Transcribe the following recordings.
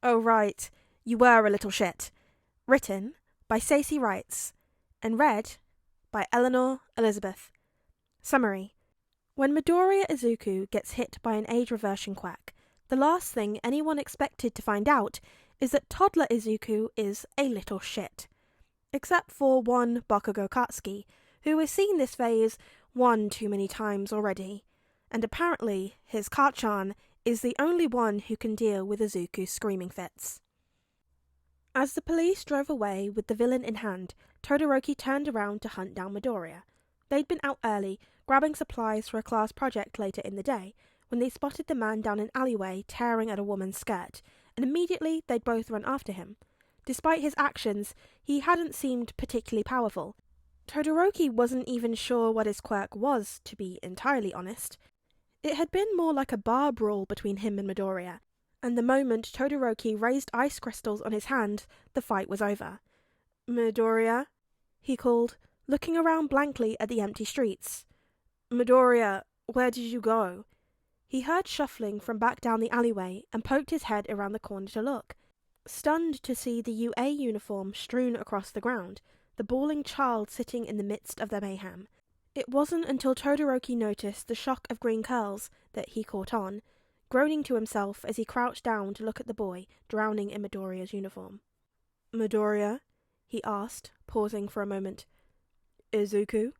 Oh right, you were a little shit. Written by SaysiWrites and read by Eleanor Elizabeth. Summary. When Midoriya Izuku gets hit by an age-reversion quack, the last thing anyone expected to find out is that Toddler Izuku is a little shit. Except for one Bakugou Katsuki, who has seen this phase one too many times already, and apparently his Kacchan is the only one who can deal with Izuku's screaming fits. As the police drove away with the villain in hand, Todoroki turned around to hunt down Midoriya. They'd been out early, grabbing supplies for a class project later in the day, when they spotted the man down an alleyway tearing at a woman's skirt, and immediately they'd both run after him. Despite his actions, he hadn't seemed particularly powerful. Todoroki wasn't even sure what his quirk was, to be entirely honest. It had been more like a bar brawl between him and Midoriya, and the moment Todoroki raised ice crystals on his hand, the fight was over. "Midoriya?" he called, looking around blankly at the empty streets. "Midoriya, where did you go?" He heard shuffling from back down the alleyway and poked his head around the corner to look. Stunned to see the UA uniform strewn across the ground, the bawling child sitting in the midst of the mayhem. It wasn't until Todoroki noticed the shock of green curls that he caught on, groaning to himself as he crouched down to look at the boy drowning in Midoriya's uniform. "Midoriya?" he asked, pausing for a moment. "Izuku?"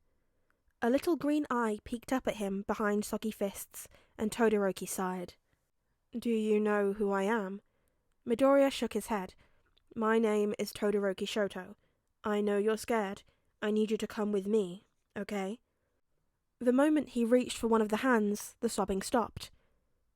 A little green eye peeked up at him behind soggy fists, and Todoroki sighed. "Do you know who I am?" Midoriya shook his head. "My name is Todoroki Shoto. I know you're scared. I need you to come with me, okay?" The moment he reached for one of the hands, the sobbing stopped.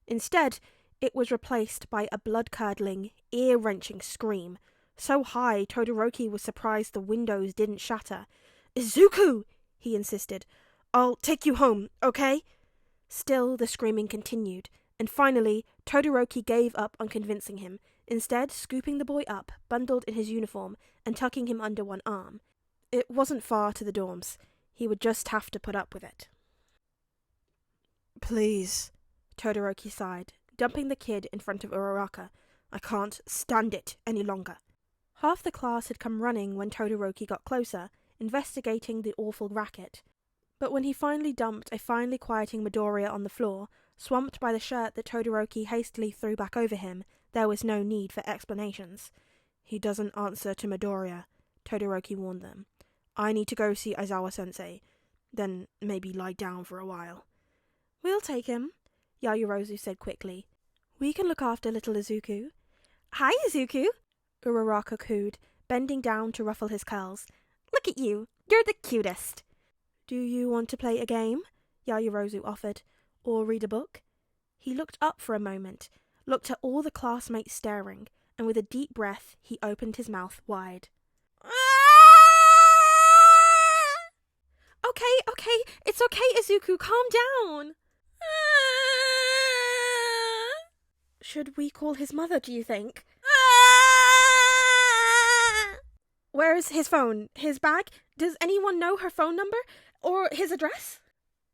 Instead, it was replaced by a blood-curdling, ear-wrenching scream, so high Todoroki was surprised the windows didn't shatter. "Izuku!" he insisted. "I'll take you home, okay?" Still, the screaming continued, and finally, Todoroki gave up on convincing him, instead scooping the boy up, bundled in his uniform, and tucking him under one arm. It wasn't far to the dorms. He would just have to put up with it. "Please," Todoroki sighed, dumping the kid in front of Uraraka. "I can't stand it any longer." Half the class had come running when Todoroki got closer, investigating the awful racket. But when he finally dumped a finally quieting Midoriya on the floor, swamped by the shirt that Todoroki hastily threw back over him, there was no need for explanations. "He doesn't answer to Midoriya," Todoroki warned them. "I need to go see Aizawa-sensei, then maybe lie down for a while." "We'll take him," Yaoyorozu said quickly. "We can look after little Izuku." "Hi, Izuku," Uraraka cooed, bending down to ruffle his curls. "Look at you. You're the cutest." "Do you want to play a game?" Yaoyorozu offered. "Or read a book?" He looked up for a moment, looked at all the classmates staring, and with a deep breath, he opened his mouth wide. Okay, it's okay, Izuku, calm down." "Should we call his mother, do you think?" "Where's his phone? His bag? Does anyone know her phone number? Or his address?"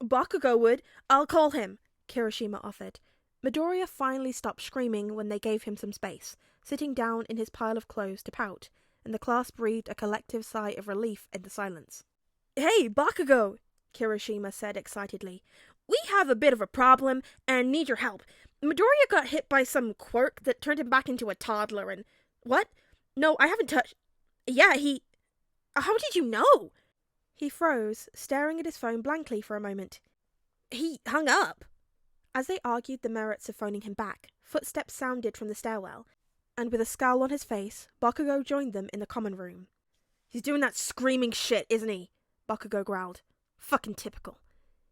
"Bakugo would. I'll call him," Kirishima offered. Midoriya finally stopped screaming when they gave him some space, sitting down in his pile of clothes to pout, and the class breathed a collective sigh of relief in the silence. "Hey, Bakugo!" Kirishima said excitedly. "We have a bit of a problem and need your help. Midoriya got hit by some quirk that turned him back into a toddler and—" "What? No, I haven't touched—" "Yeah, How did you know?" He froze, staring at his phone blankly for a moment. "He hung up." As they argued the merits of phoning him back, footsteps sounded from the stairwell, and with a scowl on his face, Bakugo joined them in the common room. "He's doing that screaming shit, isn't he?" Bakugo growled. "Fucking typical."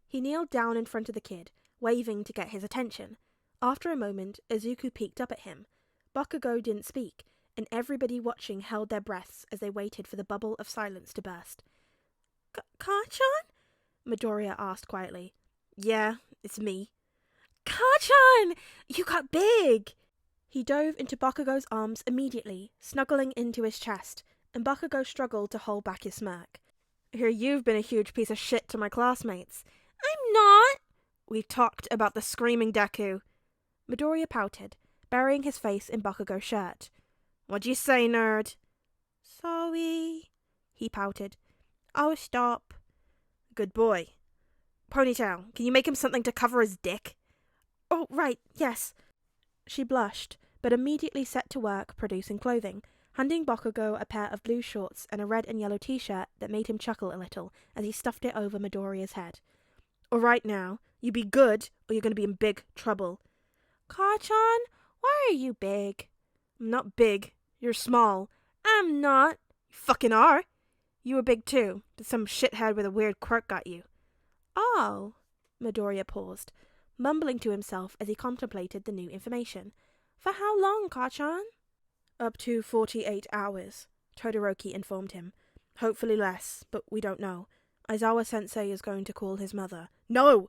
He kneeled down in front of the kid, waving to get his attention. After a moment, Izuku peeked up at him. Bakugo didn't speak, and everybody watching held their breaths as they waited for the bubble of silence to burst. "Kacchan?" Midoriya asked quietly. "Yeah, it's me." "Kacchan! You got big!" He dove into Bakugo's arms immediately, snuggling into his chest, and Bakugo struggled to hold back his smirk. "Here you've been a huge piece of shit to my classmates." "I'm not." "We've talked about the screaming Deku." Midoriya pouted, burying his face in Bakugo's shirt. "What'd you say, nerd?" "Sorry," he pouted. "I'll stop." "Good boy. Ponytail, can you make him something to cover his dick?" "Oh, right, yes." She blushed, but immediately set to work producing clothing, handing Bakugo a pair of blue shorts and a red and yellow t-shirt that made him chuckle a little as he stuffed it over Midoriya's head. "All right now, you be good or you're going to be in big trouble." "Kacchan, why are you big?" "I'm not big. You're small." "I'm not." "You fucking are. You were big too, but some shithead with a weird quirk got you." "Oh." Midoriya paused, mumbling to himself as he contemplated the new information. "For how long, Kacchan?" "Up to 48 hours, Todoroki informed him. "Hopefully less, but we don't know. Aizawa-sensei is going to call his mother." "No!"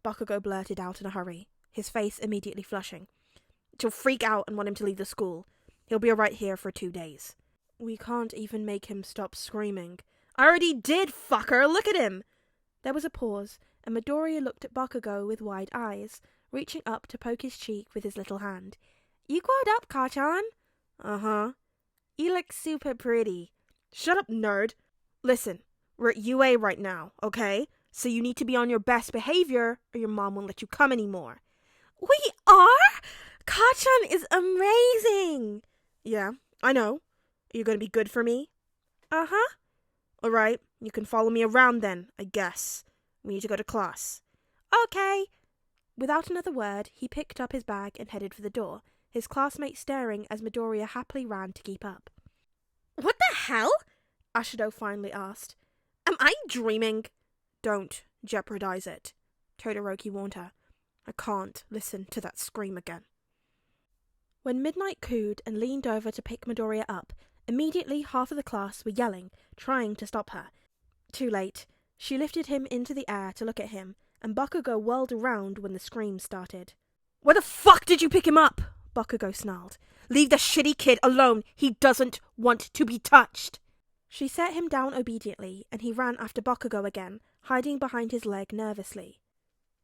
Bakugo blurted out in a hurry, his face immediately flushing. "She'll freak out and want him to leave the school. He'll be alright here for 2 days." "We can't even make him stop screaming." "I already did, fucker! Look at him!" There was a pause, and Midoriya looked at Bakugo with wide eyes, reaching up to poke his cheek with his little hand. "You growed up, Kacchan." "Uh-huh." "You look super pretty." "Shut up, nerd. Listen, we're at UA right now, okay? So you need to be on your best behavior or your mom won't let you come anymore." "We are? Kacchan is amazing." "Yeah, I know. Are you going to be good for me?" "Uh-huh." "All right, you can follow me around then, I guess. We need to go to class." "Okay." Without another word, he picked up his bag and headed for the door, his classmates staring as Midoriya happily ran to keep up. "What the hell?" Ashido finally asked. "Am I dreaming?" "Don't jeopardize it," Todoroki warned her. "I can't listen to that scream again." When Midnight cooed and leaned over to pick Midoriya up, immediately half of the class were yelling, trying to stop her. Too late. She lifted him into the air to look at him, and Bakugo whirled around when the screams started. "Where the fuck did you pick him up?" Bakugo snarled. "Leave the shitty kid alone. He doesn't want to be touched." She set him down obediently, and he ran after Bakugo again, hiding behind his leg nervously.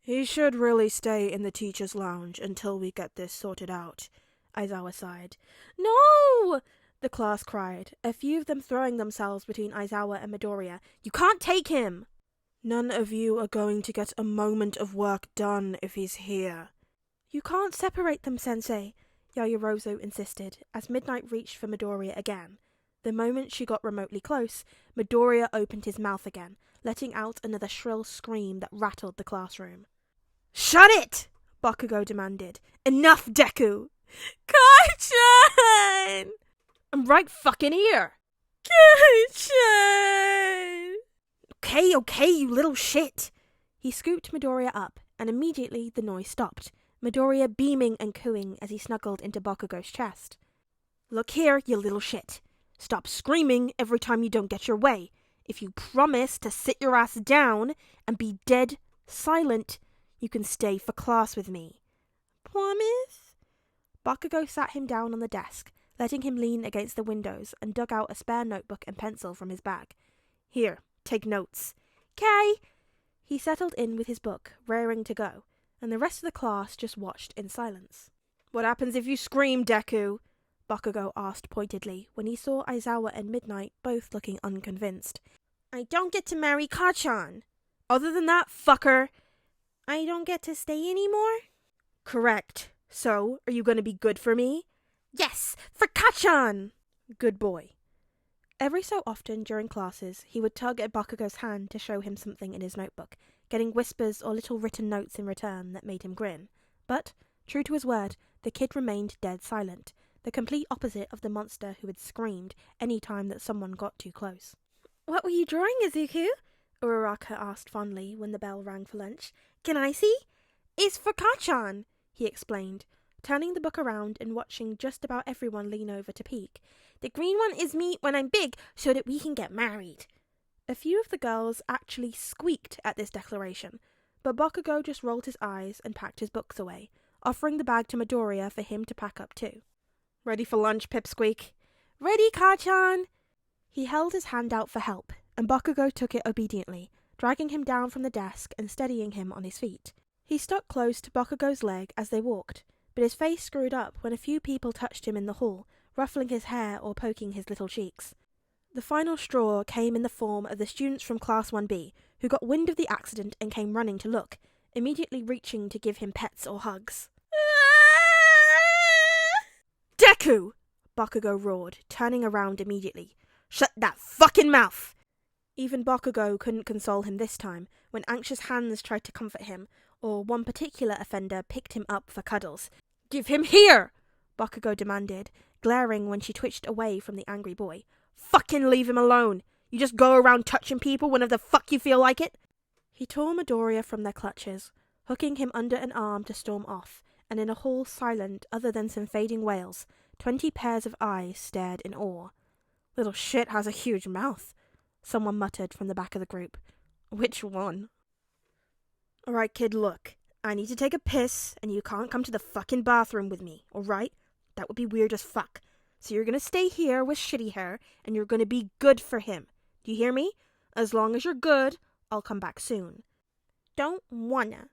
"He should really stay in the teacher's lounge until we get this sorted out," Aizawa sighed. "No!" the class cried, a few of them throwing themselves between Aizawa and Midoriya. "You can't take him!" "None of you are going to get a moment of work done if he's here." "You can't separate them, Sensei," Yaoyorozu insisted, as Midnight reached for Midoriya again. The moment she got remotely close, Midoriya opened his mouth again, letting out another shrill scream that rattled the classroom. "Shut it!" Bakugo demanded. "Enough, Deku!" "Kacchan!" "I'm right fucking here!" "Kacchan!" Okay, you little shit!" He scooped Midoriya up, and immediately the noise stopped, Midoriya beaming and cooing as he snuggled into Bakugo's chest. "Look here, you little shit. Stop screaming every time you don't get your way. If you promise to sit your ass down and be dead silent, you can stay for class with me." "Promise?" Bakugo sat him down on the desk, letting him lean against the windows, and dug out a spare notebook and pencil from his bag. "Here, take notes." "'Kay." He settled in with his book, raring to go, and the rest of the class just watched in silence. "What happens if you scream, Deku?" Bakugo asked pointedly when he saw Aizawa and Midnight both looking unconvinced. "I don't get to marry Kacchan." "Other than that, fucker." "I don't get to stay anymore?" "Correct. So, are you going to be good for me?" "Yes, for Kacchan!" "Good boy." Every so often during classes, he would tug at Bakugo's hand to show him something in his notebook, getting whispers or little written notes in return that made him grin. But, true to his word, the kid remained dead silent, the complete opposite of the monster who had screamed any time that someone got too close. "What were you drawing, Izuku?" Uraraka asked fondly when the bell rang for lunch. "Can I see?" "It's for Kacchan," he explained, turning the book around and watching just about everyone lean over to peek. "The green one is me when I'm big, so that we can get married." A few of the girls actually squeaked at this declaration, but Bakugo just rolled his eyes and packed his books away, offering the bag to Midoriya for him to pack up too. "Ready for lunch, Pipsqueak?" "Ready, Kacchan!" He held his hand out for help, and Bakugo took it obediently, dragging him down from the desk and steadying him on his feet. He stuck close to Bakugo's leg as they walked, but his face screwed up when a few people touched him in the hall, ruffling his hair or poking his little cheeks. The final straw came in the form of the students from Class 1B, who got wind of the accident and came running to look, immediately reaching to give him pets or hugs. Deku! Bakugo roared, turning around immediately. Shut that fucking mouth! Even Bakugo couldn't console him this time, when anxious hands tried to comfort him, or one particular offender picked him up for cuddles. Give him here! Bakugo demanded, glaring when she twitched away from the angry boy. Fucking leave him alone! You just go around touching people whenever the fuck you feel like it! He tore Midoriya from their clutches, hooking him under an arm to storm off, and in a hall silent other than some fading wails, 20 pairs of eyes stared in awe. Little shit has a huge mouth, someone muttered from the back of the group. Which one? Alright, kid, look. I need to take a piss, and you can't come to the fucking bathroom with me, alright? That would be weird as fuck. So you're gonna stay here with shitty hair, and you're gonna be good for him. Do you hear me? As long as you're good, I'll come back soon. Don't wanna,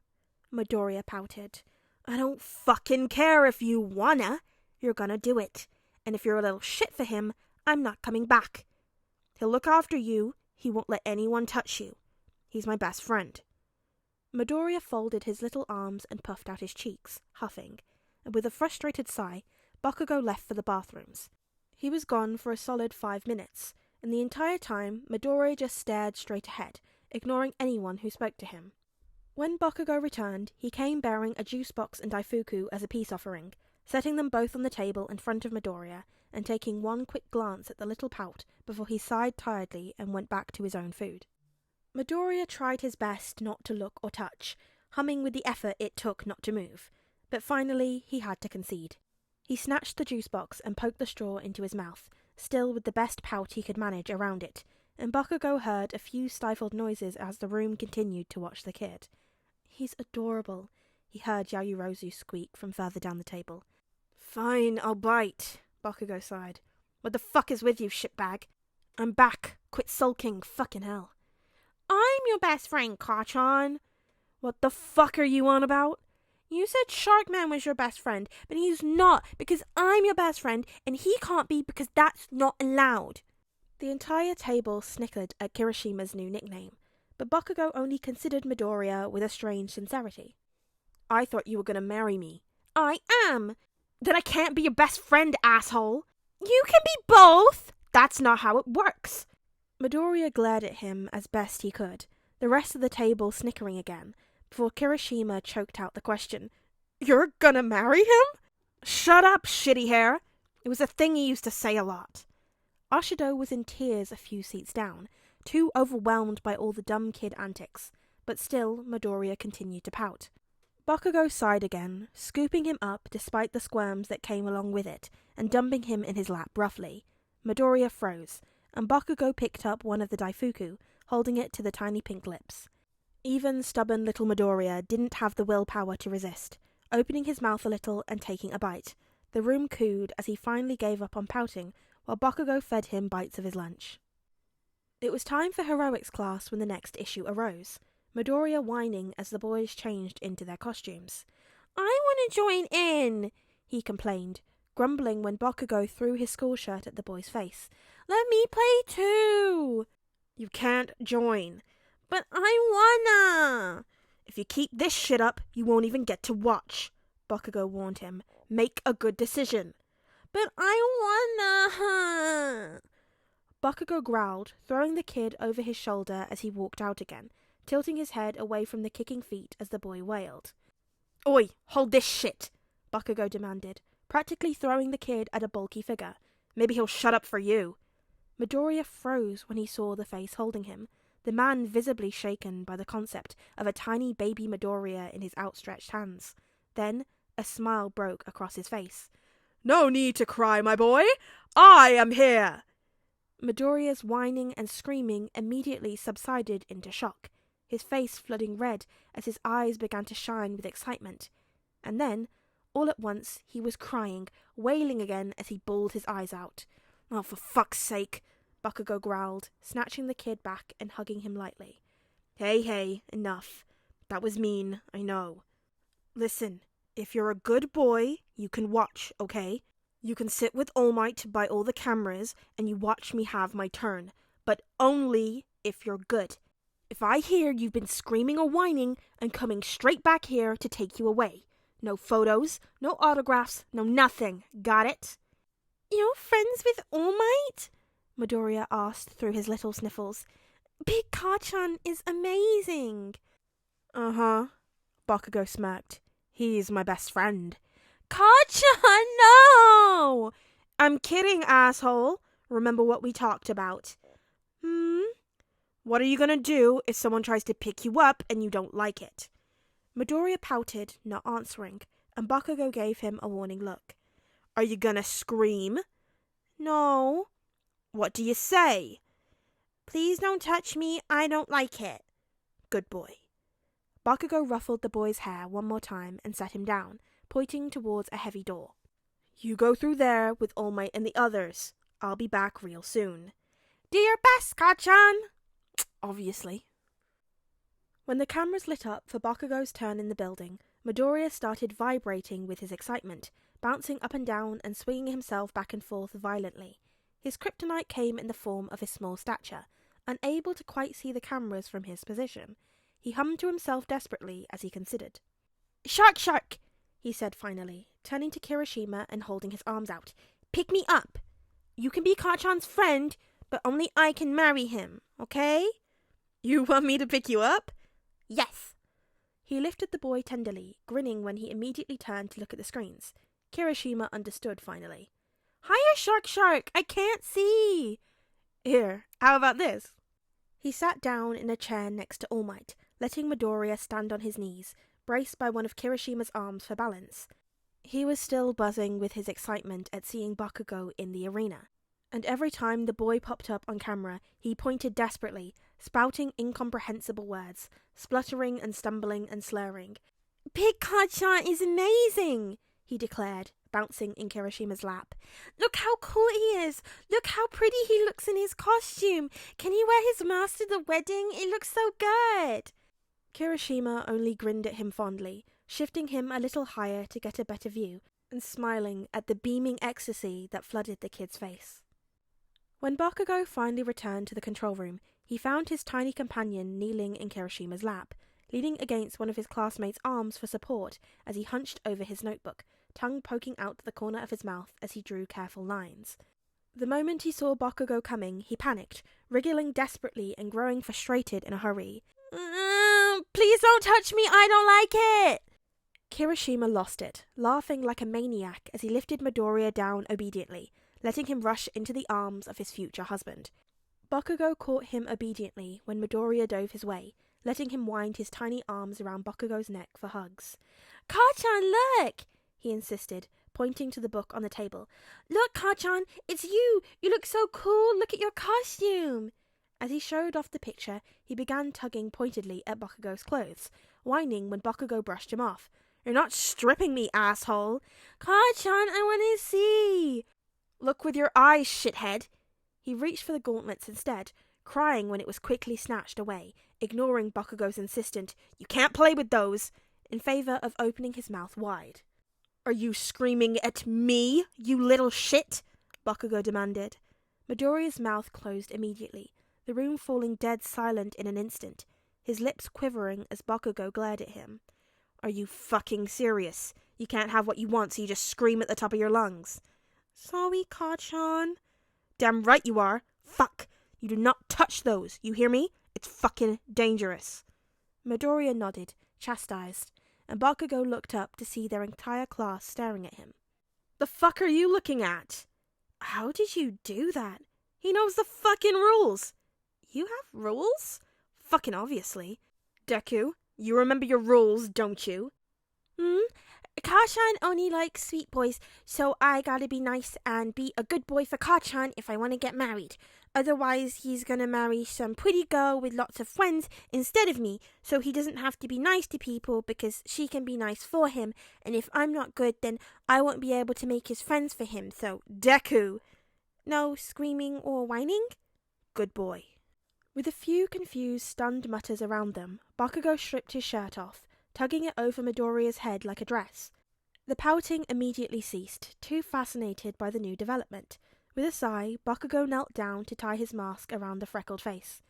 Midoriya pouted. I don't fucking care if you wanna. You're gonna do it. And if you're a little shit for him, I'm not coming back. He'll look after you. He won't let anyone touch you. He's my best friend. Midoriya folded his little arms and puffed out his cheeks, huffing, and with a frustrated sigh, Bakugo left for the bathrooms. He was gone for a solid 5 minutes, and the entire time Midoriya just stared straight ahead, ignoring anyone who spoke to him. When Bakugo returned, he came bearing a juice box and daifuku as a peace offering, setting them both on the table in front of Midoriya, and taking one quick glance at the little pout before he sighed tiredly and went back to his own food. Midoriya tried his best not to look or touch, humming with the effort it took not to move, but finally he had to concede. He snatched the juice box and poked the straw into his mouth, still with the best pout he could manage around it, and Bakugo heard a few stifled noises as the room continued to watch the kid. He's adorable, he heard Yaoyorozu squeak from further down the table. Fine, I'll bite, Bakugo sighed. What the fuck is with you, shitbag? I'm back. Quit sulking, fucking hell. I'm your best friend, Kacchan. What the fuck are you on about? You said Sharkman was your best friend, but he's not because I'm your best friend and he can't be because that's not allowed. The entire table snickered at Kirishima's new nickname, but Bakugo only considered Midoriya with a strange sincerity. I thought you were going to marry me. I am. Then I can't be your best friend, asshole. You can be both. That's not how it works. Midoriya glared at him as best he could, the rest of the table snickering again, before Kirishima choked out the question. You're gonna marry him? Shut up, shitty hair. It was a thing he used to say a lot. Ashido was in tears a few seats down, too overwhelmed by all the dumb kid antics, but still Midoriya continued to pout. Bakugo sighed again, scooping him up despite the squirms that came along with it, and dumping him in his lap roughly. Midoriya froze, and Bakugo picked up one of the daifuku, holding it to the tiny pink lips. Even stubborn little Midoriya didn't have the willpower to resist, opening his mouth a little and taking a bite. The room cooed as he finally gave up on pouting, while Bakugo fed him bites of his lunch. It was time for heroics class when the next issue arose, Midoriya whining as the boys changed into their costumes. I want to join in, he complained, grumbling when Bakugo threw his school shirt at the boy's face. Let me play too! You can't join. But I wanna! If you keep this shit up, you won't even get to watch, Bakugo warned him. Make a good decision. But I wanna! Bakugo growled, throwing the kid over his shoulder as he walked out again, tilting his head away from the kicking feet as the boy wailed. Oi, hold this shit, Bakugo demanded, practically throwing the kid at a bulky figure. Maybe he'll shut up for you. Midoriya froze when he saw the face holding him, the man visibly shaken by the concept of a tiny baby Midoriya in his outstretched hands. Then a smile broke across his face. No need to cry, my boy. I am here. Midoriya's whining and screaming immediately subsided into shock, his face flooding red as his eyes began to shine with excitement. And then, all at once, he was crying, wailing again as he bawled his eyes out. Oh, for fuck's sake, Bakugo growled, snatching the kid back and hugging him lightly. Hey, enough. That was mean, I know. Listen, If you're a good boy, you can watch, okay? You can sit with All Might by all the cameras and you watch me have my turn. But only if you're good. If I hear you've been screaming or whining, I'm coming straight back here to take you away. No photos, no autographs, no nothing. Got it? You're friends with All Might? Midoriya asked through his little sniffles. Big Kacchan is amazing. Uh-huh, Bakugo smirked. He's my best friend. Kacchan, no! I'm kidding, asshole. Remember what we talked about. What are you gonna do if someone tries to pick you up and you don't like it? Midoriya pouted, not answering, and Bakugo gave him a warning look. Are you gonna scream? No. What do you say? Please don't touch me, I don't like it. Good boy. Bakugo ruffled the boy's hair one more time and sat him down, pointing towards a heavy door. You go through there with All Might and the others. I'll be back real soon. Do your best, Kacchan! Obviously. When the cameras lit up for Bakugo's turn in the building, Midoriya started vibrating with his excitement, bouncing up and down and swinging himself back and forth violently. His kryptonite came in the form of his small stature, unable to quite see the cameras from his position. He hummed to himself desperately as he considered. Shark, shark, he said finally, turning to Kirishima and holding his arms out. Pick me up. You can be Kacchan's friend, but only I can marry him, okay? You want me to pick you up? Yes. He lifted the boy tenderly, grinning when he immediately turned to look at the screens. Kirishima understood finally. Hiya, Shark Shark, I can't see. Here, how about this? He sat down in a chair next to All Might, letting Midoriya stand on his knees, braced by one of Kirishima's arms for balance. He was still buzzing with his excitement at seeing Bakugo in the arena, and every time the boy popped up on camera, he pointed desperately, spouting incomprehensible words, spluttering and stumbling and slurring. Big Kacchan is amazing, he declared, bouncing in Kirishima's lap. Look how cool he is! Look how pretty he looks in his costume! Can he wear his mask to the wedding? It looks so good! Kirishima only grinned at him fondly, shifting him a little higher to get a better view, and smiling at the beaming ecstasy that flooded the kid's face. When Bakugo finally returned to the control room, he found his tiny companion kneeling in Kirishima's lap, leaning against one of his classmates' arms for support as he hunched over his notebook, tongue poking out the corner of his mouth as he drew careful lines. The moment he saw Bakugo coming, he panicked, wriggling desperately and growing frustrated in a hurry. Please don't touch me, I don't like it! Kirishima lost it, laughing like a maniac as he lifted Midoriya down obediently, letting him rush into the arms of his future husband. Bakugo caught him obediently when Midoriya dove his way, letting him wind his tiny arms around Bakugo's neck for hugs. Kacchan, look! He insisted, pointing to the book on the table. Look, Kacchan, it's you! You look so cool! Look at your costume! As he showed off the picture, he began tugging pointedly at Bakugo's clothes, whining when Bakugo brushed him off. You're not stripping me, asshole! Kacchan, I want to see! Look with your eyes, shithead! He reached for the gauntlets instead, crying when it was quickly snatched away, ignoring Bakugo's insistent, you can't play with those, in favour of opening his mouth wide. Are you screaming at me, you little shit? Bakugo demanded. Midoriya's mouth closed immediately, the room falling dead silent in an instant, his lips quivering as Bakugo glared at him. Are you fucking serious? You can't have what you want, so you just scream at the top of your lungs. Sorry, Kacchan. Damn right you are. Fuck. You do not touch those, you hear me? It's fucking dangerous. Midoriya nodded, chastised, and Bakugo looked up to see their entire class staring at him. The fuck are you looking at? How did you do that? He knows the fucking rules. You have rules? Fucking obviously. Deku, you remember your rules, don't you? Kacchan only likes sweet boys, so I gotta be nice and be a good boy for Kacchan if I want to get married. Otherwise, he's gonna marry some pretty girl with lots of friends instead of me, so he doesn't have to be nice to people because she can be nice for him, and if I'm not good, then I won't be able to make his friends for him, so Deku! No screaming or whining? Good boy. With a few confused, stunned mutters around them, Bakugo stripped his shirt off, tugging it over Midoriya's head like a dress. The pouting immediately ceased, too fascinated by the new development. With a sigh, Bakugo knelt down to tie his mask around the freckled face.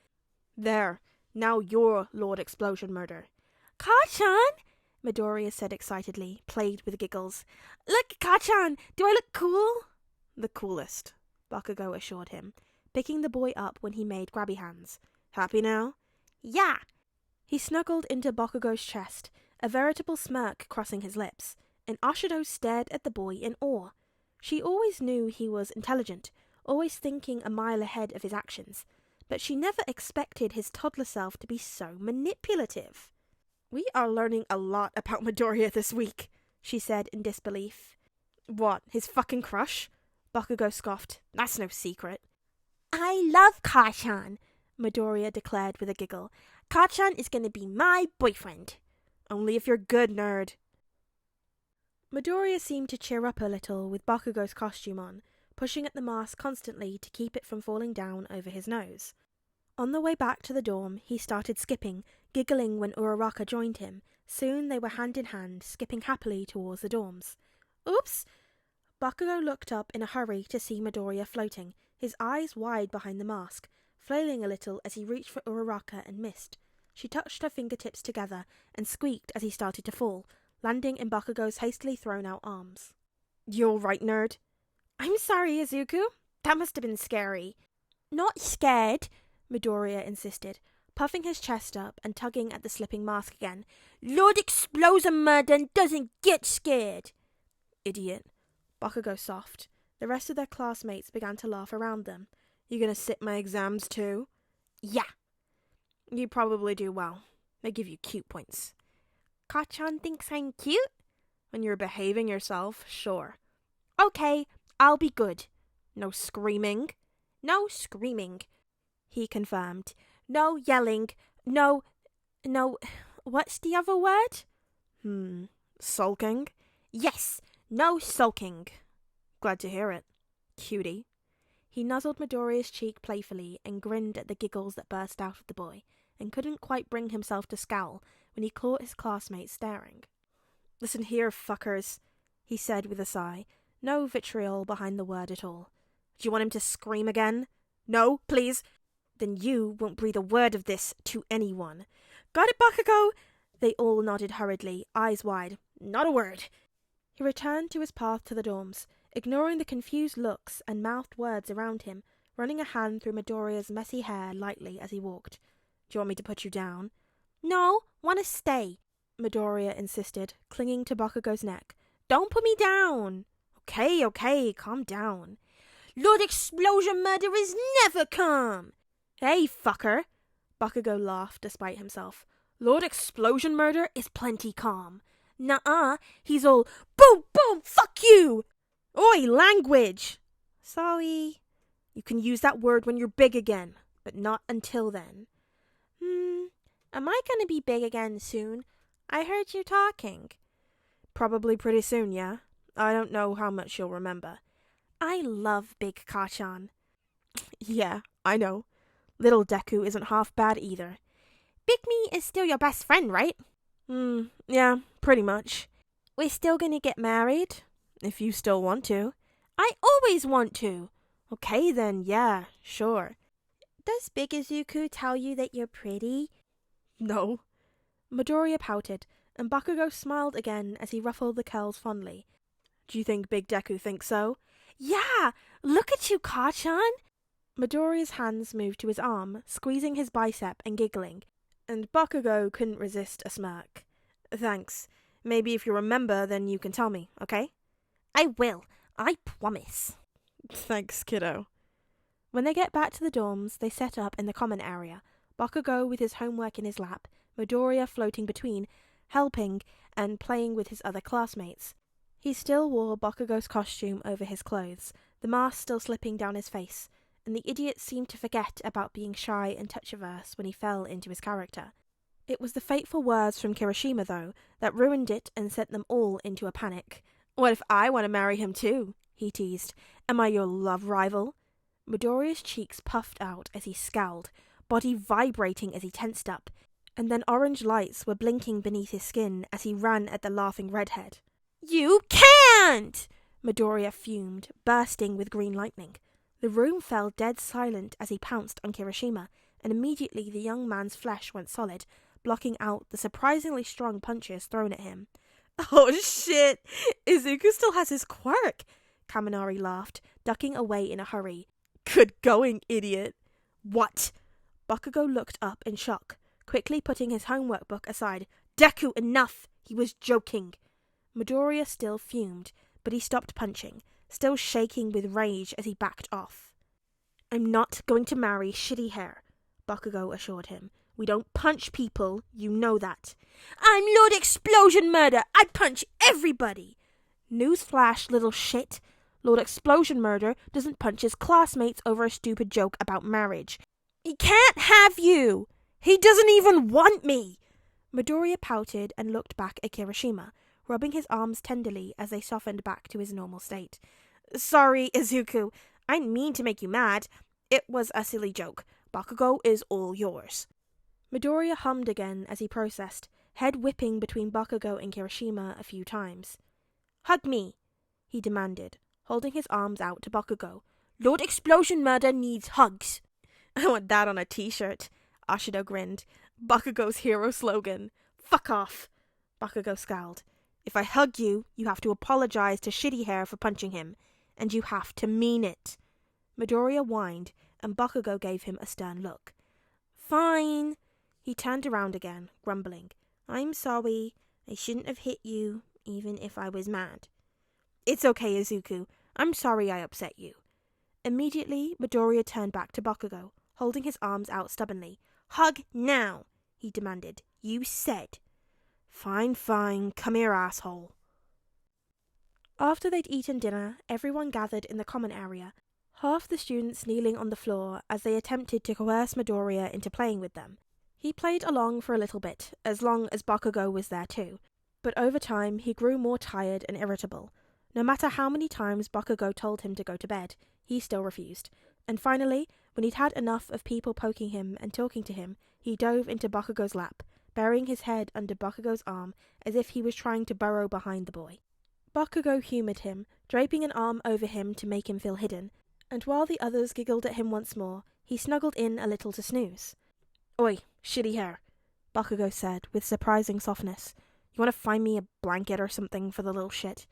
"There, now you're Lord Explosion Murder." "Kacchan!" Midoriya said excitedly, played with giggles. "Look, Kacchan! Do I look cool?" "The coolest," Bakugo assured him, picking the boy up when he made grabby hands. "Happy now?" "Yeah!" He snuggled into Bakugo's chest, a veritable smirk crossing his lips, and Ashido stared at the boy in awe. She always knew he was intelligent, always thinking a mile ahead of his actions, but she never expected his toddler self to be so manipulative. "We are learning a lot about Midoriya this week," she said in disbelief. "What, his fucking crush?" Bakugo scoffed. "That's no secret." "I love Kacchan," Midoriya declared with a giggle. "Kacchan is going to be my boyfriend." "Only if you're good, nerd." Midoriya seemed to cheer up a little with Bakugo's costume on, pushing at the mask constantly to keep it from falling down over his nose. On the way back to the dorm, he started skipping, giggling when Uraraka joined him. Soon they were hand in hand, skipping happily towards the dorms. "Oops!" Bakugo looked up in a hurry to see Midoriya floating, his eyes wide behind the mask, flailing a little as he reached for Uraraka and missed. She touched her fingertips together and squeaked as he started to fall, landing in Bakugo's hastily thrown out arms. "You all right, nerd?" "I'm sorry, Izuku. That must have been scary." "Not scared," Midoriya insisted, puffing his chest up and tugging at the slipping mask again. "Lord Explosion Murder doesn't get scared." "Idiot." Bakugo soft. The rest of their classmates began to laugh around them. "You gonna sit my exams too?" "Yeah." "You probably do well. They give you cute points." "Kacchan thinks I'm cute?" "When you're behaving yourself, sure." "Okay, I'll be good." "No screaming." "No screaming," he confirmed. "No yelling. No, what's the other word?" Sulking?" "Yes, no sulking." "Glad to hear it. Cutie." He nuzzled Midoriya's cheek playfully and grinned at the giggles that burst out of the boy, and couldn't quite bring himself to scowl when he caught his classmates staring. "Listen here, fuckers," he said with a sigh, no vitriol behind the word at all. "Do you want him to scream again? No, please? Then you won't breathe a word of this to anyone." "Got it, Bakugo!" They all nodded hurriedly, eyes wide. "Not a word." He returned to his path to the dorms, ignoring the confused looks and mouthed words around him, running a hand through Midoriya's messy hair lightly as he walked. "Do you want me to put you down?" "No, wanna stay," Midoriya insisted, clinging to Bakugo's neck. "Don't put me down." Okay, calm down." "Lord Explosion Murder is never calm." "Hey, fucker." Bakugo laughed despite himself. "Lord Explosion Murder is plenty calm." "Nuh-uh, he's all boom, boom, fuck you." "Oi, language." "Sorry." "You can use that word when you're big again, but not until then." Am I gonna be big again soon? I heard you talking." "Probably pretty soon, yeah? I don't know how much you'll remember." "I love Big Kacchan." "Yeah, I know. Little Deku isn't half bad either." "Big Me is still your best friend, right?" Yeah, pretty much." "We're still gonna get married?" "If you still want to." "I always want to." "Okay then, yeah, sure." "Does Big Izuku tell you that you're pretty?" "No." Midoriya pouted, and Bakugo smiled again as he ruffled the curls fondly. "Do you think Big Deku thinks so?" "Yeah, look at you, Kacchan." Midoriya's hands moved to his arm, squeezing his bicep and giggling, and Bakugo couldn't resist a smirk. "Thanks. Maybe if you remember, then you can tell me, okay?" "I will. I promise." "Thanks, kiddo." When they get back to the dorms, they set up in the common area, Bakugo with his homework in his lap, Midoriya floating between, helping and playing with his other classmates. He still wore Bakugo's costume over his clothes, the mask still slipping down his face, and the idiot seemed to forget about being shy and touch-averse when he fell into his character. It was the fateful words from Kirishima, though, that ruined it and sent them all into a panic. "What if I want to marry him too?" he teased. "Am I your love rival?" Midoriya's cheeks puffed out as he scowled, body vibrating as he tensed up, and then orange lights were blinking beneath his skin as he ran at the laughing redhead. You can't! Midoriya fumed, bursting with green lightning. The room fell dead silent as he pounced on Kirishima, and immediately the young man's flesh went solid, blocking out the surprisingly strong punches thrown at him. Oh shit! Izuku still has his quirk! Kaminari laughed, ducking away in a hurry. Good going, idiot! What? Bakugo looked up in shock, quickly putting his homework book aside. Deku, enough! He was joking. Midoriya still fumed, but he stopped punching, still shaking with rage as he backed off. I'm not going to marry shitty hair, Bakugo assured him. We don't punch people, you know that. I'm Lord Explosion Murder! I'd punch everybody! Newsflash, little shit. Lord Explosion Murder doesn't punch his classmates over a stupid joke about marriage. He can't have you! He doesn't even want me! Midoriya pouted and looked back at Kirishima, rubbing his arms tenderly as they softened back to his normal state. Sorry, Izuku. I didn't mean to make you mad. It was a silly joke. Bakugo is all yours. Midoriya hummed again as he processed, head whipping between Bakugo and Kirishima a few times. Hug me, he demanded, holding his arms out to Bakugo. Lord Explosion Murder needs hugs. I want that on a t-shirt, Ashido grinned. Bakugo's hero slogan. Fuck off, Bakugo scowled. If I hug you, you have to apologize to Shitty Hair for punching him, and you have to mean it. Midoriya whined, and Bakugo gave him a stern look. Fine. He turned around again, grumbling. I'm sorry. I shouldn't have hit you, even if I was mad. It's okay, Izuku. I'm sorry I upset you. Immediately, Midoriya turned back to Bakugo, holding his arms out stubbornly. Hug now, he demanded. You said. Fine, fine. Come here, asshole. After they'd eaten dinner, everyone gathered in the common area, half the students kneeling on the floor as they attempted to coerce Midoriya into playing with them. He played along for a little bit, as long as Bakugo was there too, but over time he grew more tired and irritable. No matter how many times Bakugo told him to go to bed, he still refused, and finally, when he'd had enough of people poking him and talking to him, he dove into Bakugo's lap, burying his head under Bakugo's arm as if he was trying to burrow behind the boy. Bakugo humoured him, draping an arm over him to make him feel hidden, and while the others giggled at him once more, he snuggled in a little to snooze. Oi, Shitty Hair, Bakugo said with surprising softness. You want to find me a blanket or something for the little shit?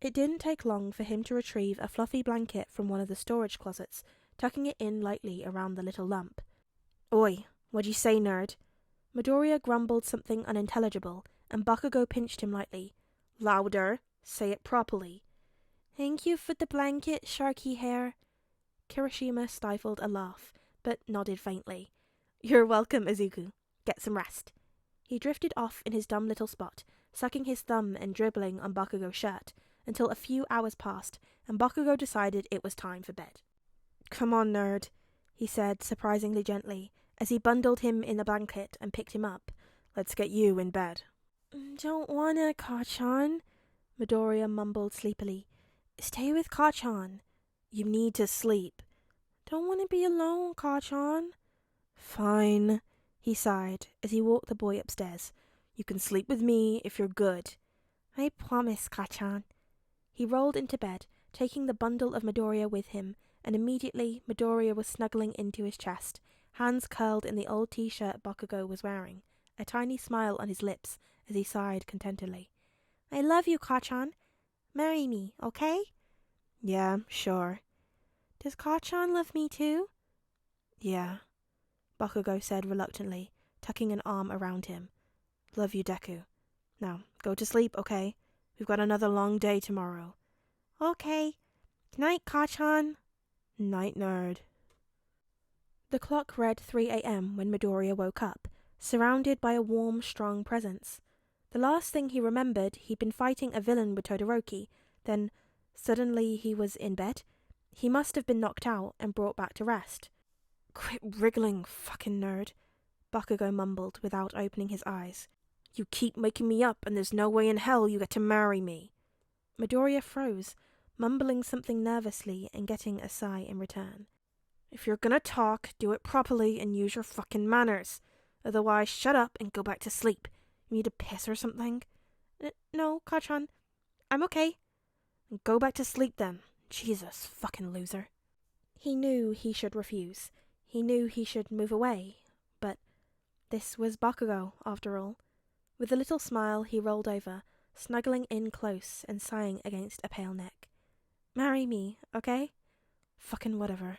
It didn't take long for him to retrieve a fluffy blanket from one of the storage closets, tucking it in lightly around the little lump. Oi, what'd you say, nerd? Midoriya grumbled something unintelligible, and Bakugo pinched him lightly. Louder. Say it properly. Thank you for the blanket, Sharky Hair. Kirishima stifled a laugh, but nodded faintly. You're welcome, Izuku. Get some rest. He drifted off in his dumb little spot, sucking his thumb and dribbling on Bakugo's shirt, until a few hours passed, and Bakugo decided it was time for bed. Come on, nerd, he said surprisingly gently, as he bundled him in the blanket and picked him up. Let's get you in bed. Don't wanna, Kacchan, Midoriya mumbled sleepily. Stay with Kacchan. You need to sleep. Don't want to be alone, Kacchan. Fine, he sighed as he walked the boy upstairs. You can sleep with me if you're good. I promise, Kacchan. He rolled into bed, taking the bundle of Midoriya with him, and immediately Midoriya was snuggling into his chest, hands curled in the old t-shirt Bakugo was wearing, a tiny smile on his lips as he sighed contentedly. I love you, Kacchan. Marry me, okay? Yeah, sure. Does Kacchan love me too? Yeah, Bakugo said reluctantly, tucking an arm around him. Love you, Deku. Now, go to sleep, okay? We've got another long day tomorrow. Okay. Good night, Kacchan. Night, nerd. The clock read 3 a.m. when Midoriya woke up, surrounded by a warm, strong presence. The last thing he remembered, he'd been fighting a villain with Todoroki, then suddenly he was in bed. He must have been knocked out and brought back to rest. Quit wriggling, fucking nerd, Bakugo mumbled without opening his eyes. You keep making me up and there's no way in hell you get to marry me. Midoriya froze, mumbling something nervously and getting a sigh in return. If you're gonna talk, do it properly and use your fucking manners. Otherwise, shut up and go back to sleep. You need a piss or something? No, Kacchan. I'm okay. Go back to sleep then. Jesus, fucking loser. He knew he should refuse. He knew he should move away. But this was Bakugo, after all. With a little smile, he rolled over, snuggling in close and sighing against a pale neck. Marry me, okay? Fucking whatever.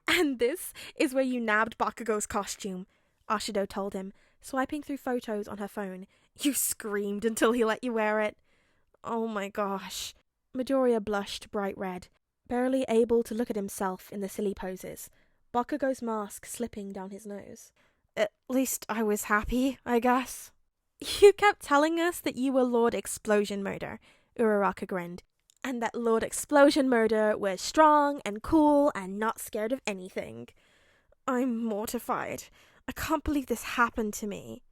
And this is where you nabbed Bakugo's costume, Ashido told him, swiping through photos on her phone. You screamed until he let you wear it. Oh my gosh. Midoriya blushed bright red, barely able to look at himself in the silly poses, Bakugo's mask slipping down his nose. At least I was happy, I guess. You kept telling us that you were Lord Explosion Murder, Uraraka grinned, and that Lord Explosion Murder was strong and cool and not scared of anything. I'm mortified. I can't believe this happened to me.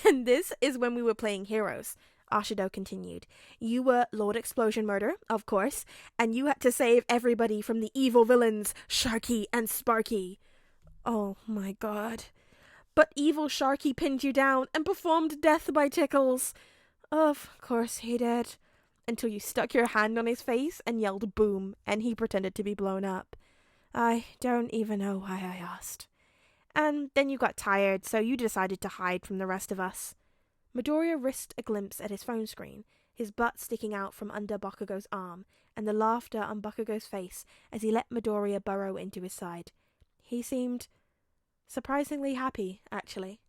And this is when we were playing heroes, Ashido continued. You were Lord Explosion Murder, of course, and you had to save everybody from the evil villains, Sharky and Sparky. Oh my god. But evil Sharky pinned you down and performed death by tickles. Of course he did. Until you stuck your hand on his face and yelled boom, and he pretended to be blown up. I don't even know why I asked. And then you got tired, so you decided to hide from the rest of us. Midoriya risked a glimpse at his phone screen, his butt sticking out from under Bakugo's arm, and the laughter on Bakugo's face as he let Midoriya burrow into his side. He seemed surprisingly happy, actually.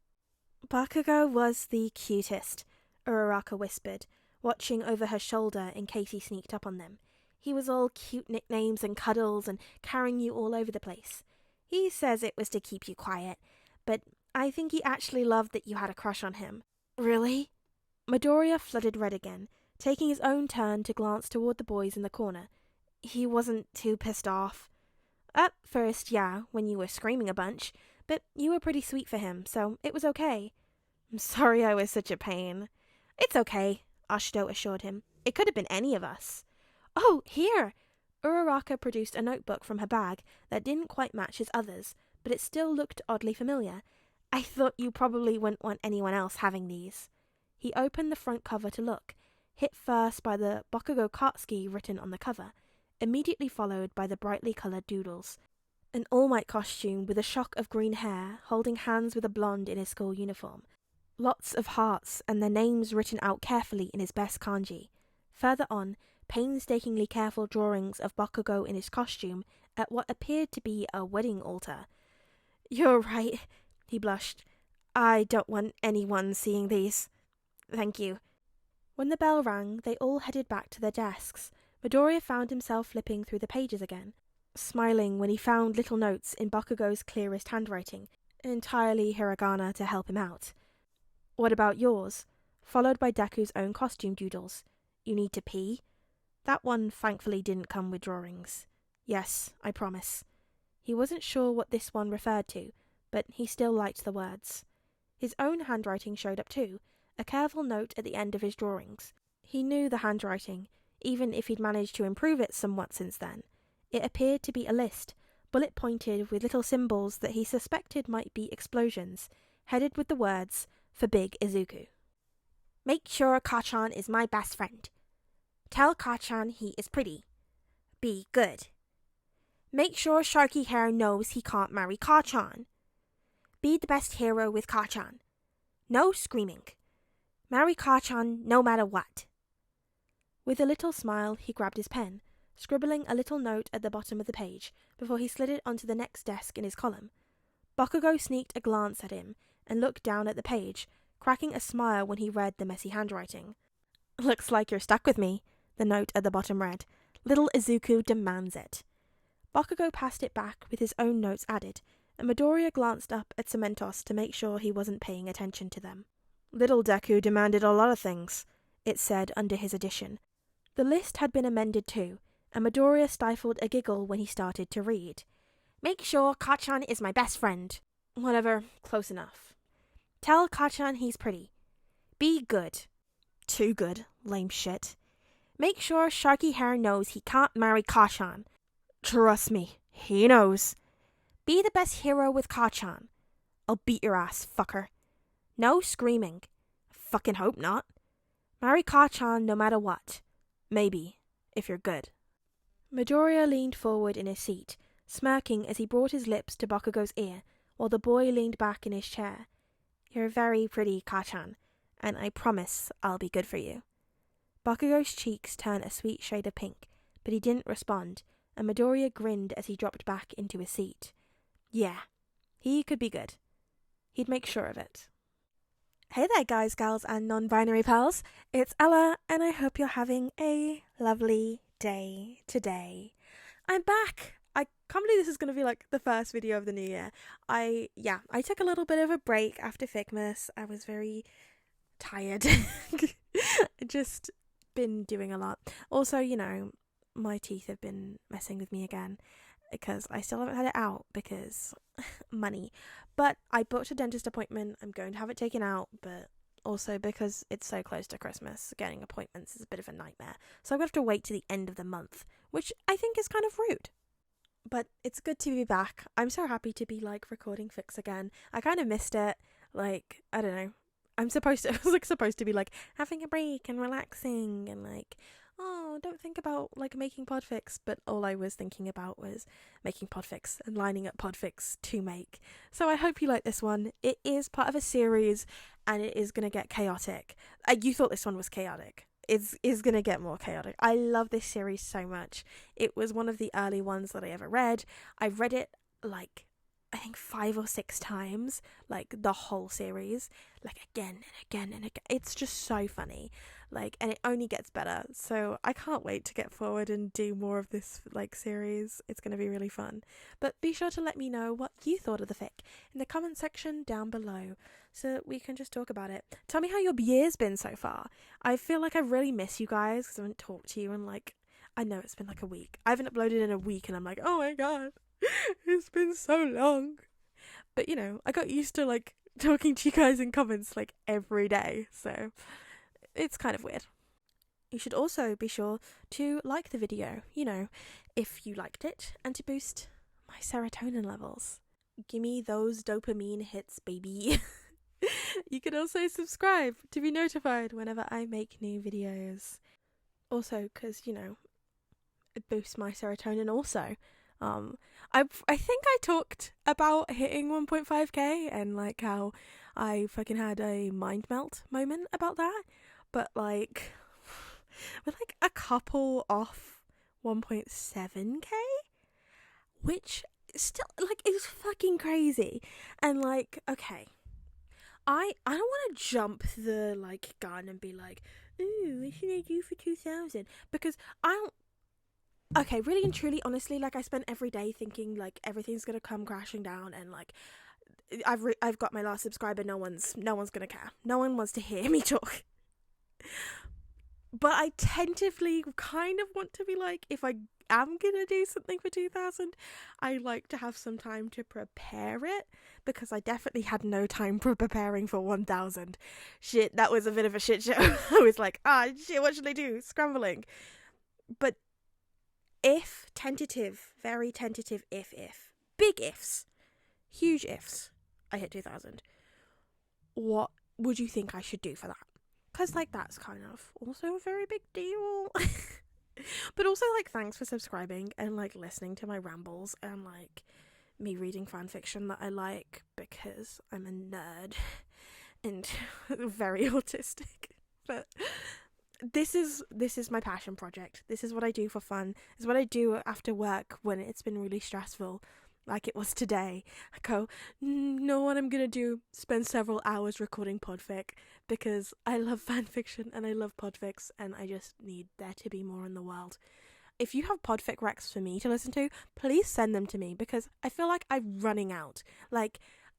Bakugo was the cutest, Uraraka whispered, watching over her shoulder in case he sneaked up on them. He was all cute nicknames and cuddles and carrying you all over the place. He says it was to keep you quiet, but I think he actually loved that you had a crush on him. Really? Midoriya flooded red again, taking his own turn to glance toward the boys in the corner. He wasn't too pissed off. At first, yeah, when you were screaming a bunch, but you were pretty sweet for him, so it was okay. I'm sorry I was such a pain. It's okay, Ashido assured him. It could have been any of us. Oh, here! Uraraka produced a notebook from her bag that didn't quite match his others, but it still looked oddly familiar. I thought you probably wouldn't want anyone else having these. He opened the front cover to look, hit first by the Bakugou Katsuki written on the cover, immediately followed by the brightly coloured doodles. An all-white costume with a shock of green hair, holding hands with a blonde in his school uniform. Lots of hearts and their names written out carefully in his best kanji. Further on, painstakingly careful drawings of Bakugo in his costume at what appeared to be a wedding altar. You're right, he blushed. I don't want anyone seeing these. Thank you. When the bell rang, they all headed back to their desks. Midoriya found himself flipping through the pages again, smiling when he found little notes in Bakugo's clearest handwriting, entirely hiragana to help him out. What about yours? Followed by Deku's own costume doodles. You need to pee? That one thankfully didn't come with drawings. Yes, I promise. He wasn't sure what this one referred to, but he still liked the words. His own handwriting showed up too, a careful note at the end of his drawings. He knew the handwriting, even if he'd managed to improve it somewhat since then. It appeared to be a list, bullet-pointed with little symbols that he suspected might be explosions, headed with the words, for Big Izuku. Make sure Kacchan is my best friend. Tell Kacchan he is pretty. Be good. Make sure Sharky Hair knows he can't marry Kacchan. Be the best hero with Kacchan. No screaming. Marry Kacchan no matter what. With a little smile, he grabbed his pen, scribbling a little note at the bottom of the page before he slid it onto the next desk in his column. Bakugo sneaked a glance at him and looked down at the page, cracking a smile when he read the messy handwriting. Looks like you're stuck with me, the note at the bottom read. Little Izuku demands it. Bakugo passed it back with his own notes added, and Midoriya glanced up at Cementos to make sure he wasn't paying attention to them. Little Deku demanded a lot of things, it said under his addition. The list had been amended too, and Midoriya stifled a giggle when he started to read. Make sure Kacchan is my best friend. Whatever, close enough. Tell Kacchan he's pretty. Be good. Too good, lame shit. Make sure Sharky Hair knows he can't marry Kacchan. Trust me, he knows. Be the best hero with Kacchan. I'll beat your ass, fucker. No screaming. Fucking hope not. Marry Kacchan no matter what. Maybe, if you're good. Midoriya leaned forward in his seat, smirking as he brought his lips to Bakugo's ear, while the boy leaned back in his chair. You're very pretty, Kacchan, and I promise I'll be good for you. Bakugo's cheeks turned a sweet shade of pink, but he didn't respond, and Midoriya grinned as he dropped back into his seat. Yeah, he could be good. He'd make sure of it. Hey there, guys, gals, and non-binary pals. It's Ella, and I hope you're having a lovely day today. I'm back. I can't believe this is going to be like the first video of the new year. I took a little bit of a break after Figmas. I was very tired. Just been doing a lot. Also, my teeth have been messing with me again because I still haven't had it out because money. But I booked a dentist appointment. I'm going to have it taken out, but also because it's so close to Christmas, getting appointments is a bit of a nightmare. So I'm going to have to wait to the end of the month, which I think is kind of rude. But it's good to be back. I'm so happy to be recording fics again. I kind of missed it. I don't know. I was supposed to be having a break and relaxing and don't think about making podfics, but all I was thinking about was making podfics and lining up podfics to make. So I hope you like this one. It is part of a series and it is going to get chaotic. You thought this one was chaotic. Is going to get more chaotic. I love this series so much. It was one of the early ones that I ever read. I've read it I think 5 or 6 times, the whole series, again and again and again. It's just so funny, and it only gets better. So I can't wait to get forward and do more of this series. It's going to be really fun. But be sure to let me know what you thought of the fic in the comment section down below, so that we can just talk about it. Tell me how your year's been so far. I feel like I really miss you guys because I haven't talked to you in I know it's been a week. I haven't uploaded in a week, and I'm like, oh my god. It's been so long. But I got used to talking to you guys in comments every day, so it's kind of weird. You should also be sure to like the video, if you liked it, and to boost my serotonin levels. Gimme those dopamine hits, baby. You can also subscribe to be notified whenever I make new videos. Also, because, it boosts my serotonin also. I think I talked about hitting 1.5k and how I fucking had a mind melt moment about that, but we're a couple off 1.7k, which still is fucking crazy. And okay, I don't want to jump the gun and be ooh, what should I do for 2,000? Because I don't. Okay, really and truly, honestly, I spent every day thinking everything's gonna come crashing down, and I've got my last subscriber. No one's gonna care. No one wants to hear me talk. But I tentatively kind of want to be if I am gonna do something for 2,000, I like to have some time to prepare it, because I definitely had no time for preparing for 1,000. Shit, that was a bit of a shit show. I was shit, what should I do? Scrambling. But if tentative, very tentative, if big ifs, huge ifs, I hit 2,000, what would you think I should do for that? Because that's kind of also a very big deal. But also thanks for subscribing and listening to my rambles and me reading fanfiction that I like, because I'm a nerd and very autistic. But this is my passion project. This is what I do for fun. This is what I do after work when it's been really stressful, like it was today. I go, know what I'm gonna do? Spend several hours recording podfic, because I love fanfiction and I love podfics, and I just need there to be more in the world. If you have podfic recs for me to listen to, please send them to me, because I feel like I'm running out. I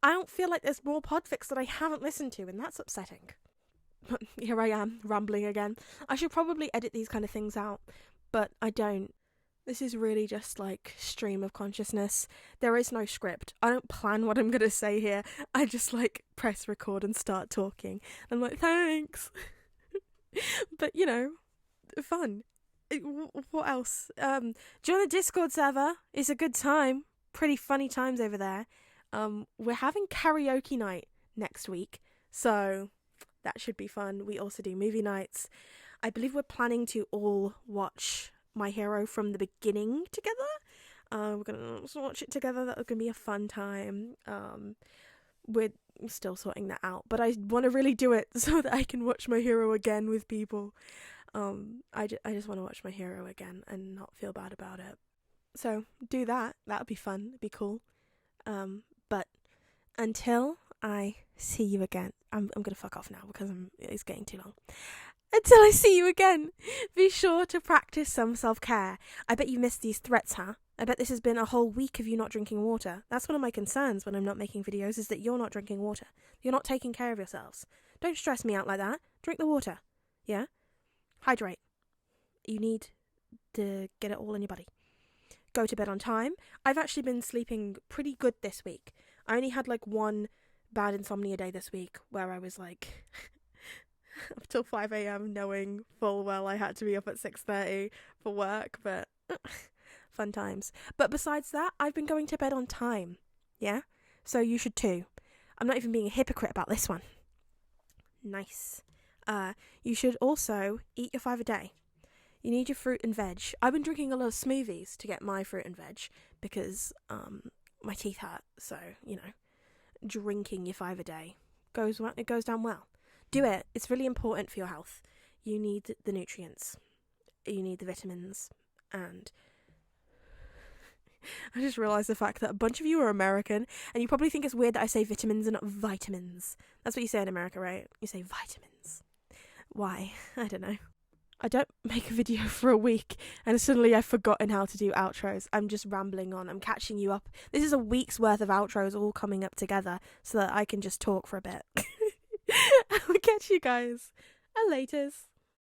don't feel like there's more podfics that I haven't listened to, and that's upsetting. But here I am, rambling again. I should probably edit these kind of things out, but I don't. This is really just stream of consciousness. There is no script. I don't plan what I'm gonna say here. I just press record and start talking. I'm thanks. But fun. What else? Join the Discord server. It's a good time. Pretty funny times over there. We're having karaoke night next week, so That should be fun. We also do movie nights. I believe we're planning to all watch My Hero from the beginning together. We're going to watch it together. That's going to be a fun time. We're still sorting that out, but I want to really do it so that I can watch My Hero again with people. I just want to watch My Hero again and not feel bad about it. So do that. That would be fun. It'd be cool. But until I see you again, I'm going to fuck off now because it's getting too long. Until I see you again, be sure to practice some self-care. I bet you missed these threats, huh? I bet this has been a whole week of you not drinking water. That's one of my concerns when I'm not making videos, is that you're not drinking water. You're not taking care of yourselves. Don't stress me out like that. Drink the water. Yeah? Hydrate. You need to get it all in your body. Go to bed on time. I've actually been sleeping pretty good this week. I only had like one bad insomnia day this week where I was like up till 5 a.m. knowing full well I had to be up at 6:30 for work, but fun times. But besides that, I've been going to bed on time. Yeah? So you should too. I'm not even being a hypocrite about this one. Nice. You should also eat your 5 a day. You need your fruit and veg. I've been drinking a lot of smoothies to get my fruit and veg because my teeth hurt. So, drinking your 5 a day goes down well. Do it. It's really important for your health. You need the nutrients. You need the vitamins. And I just realised the fact that a bunch of you are American and you probably think it's weird that I say vitamins and not vitamins. That's what you say in America, right? You say vitamins. Why? I don't know. I don't make a video for a week and suddenly I've forgotten how to do outros. I'm just rambling on. I'm catching you up. This is a week's worth of outros all coming up together so that I can just talk for a bit. I'll catch you guys laters.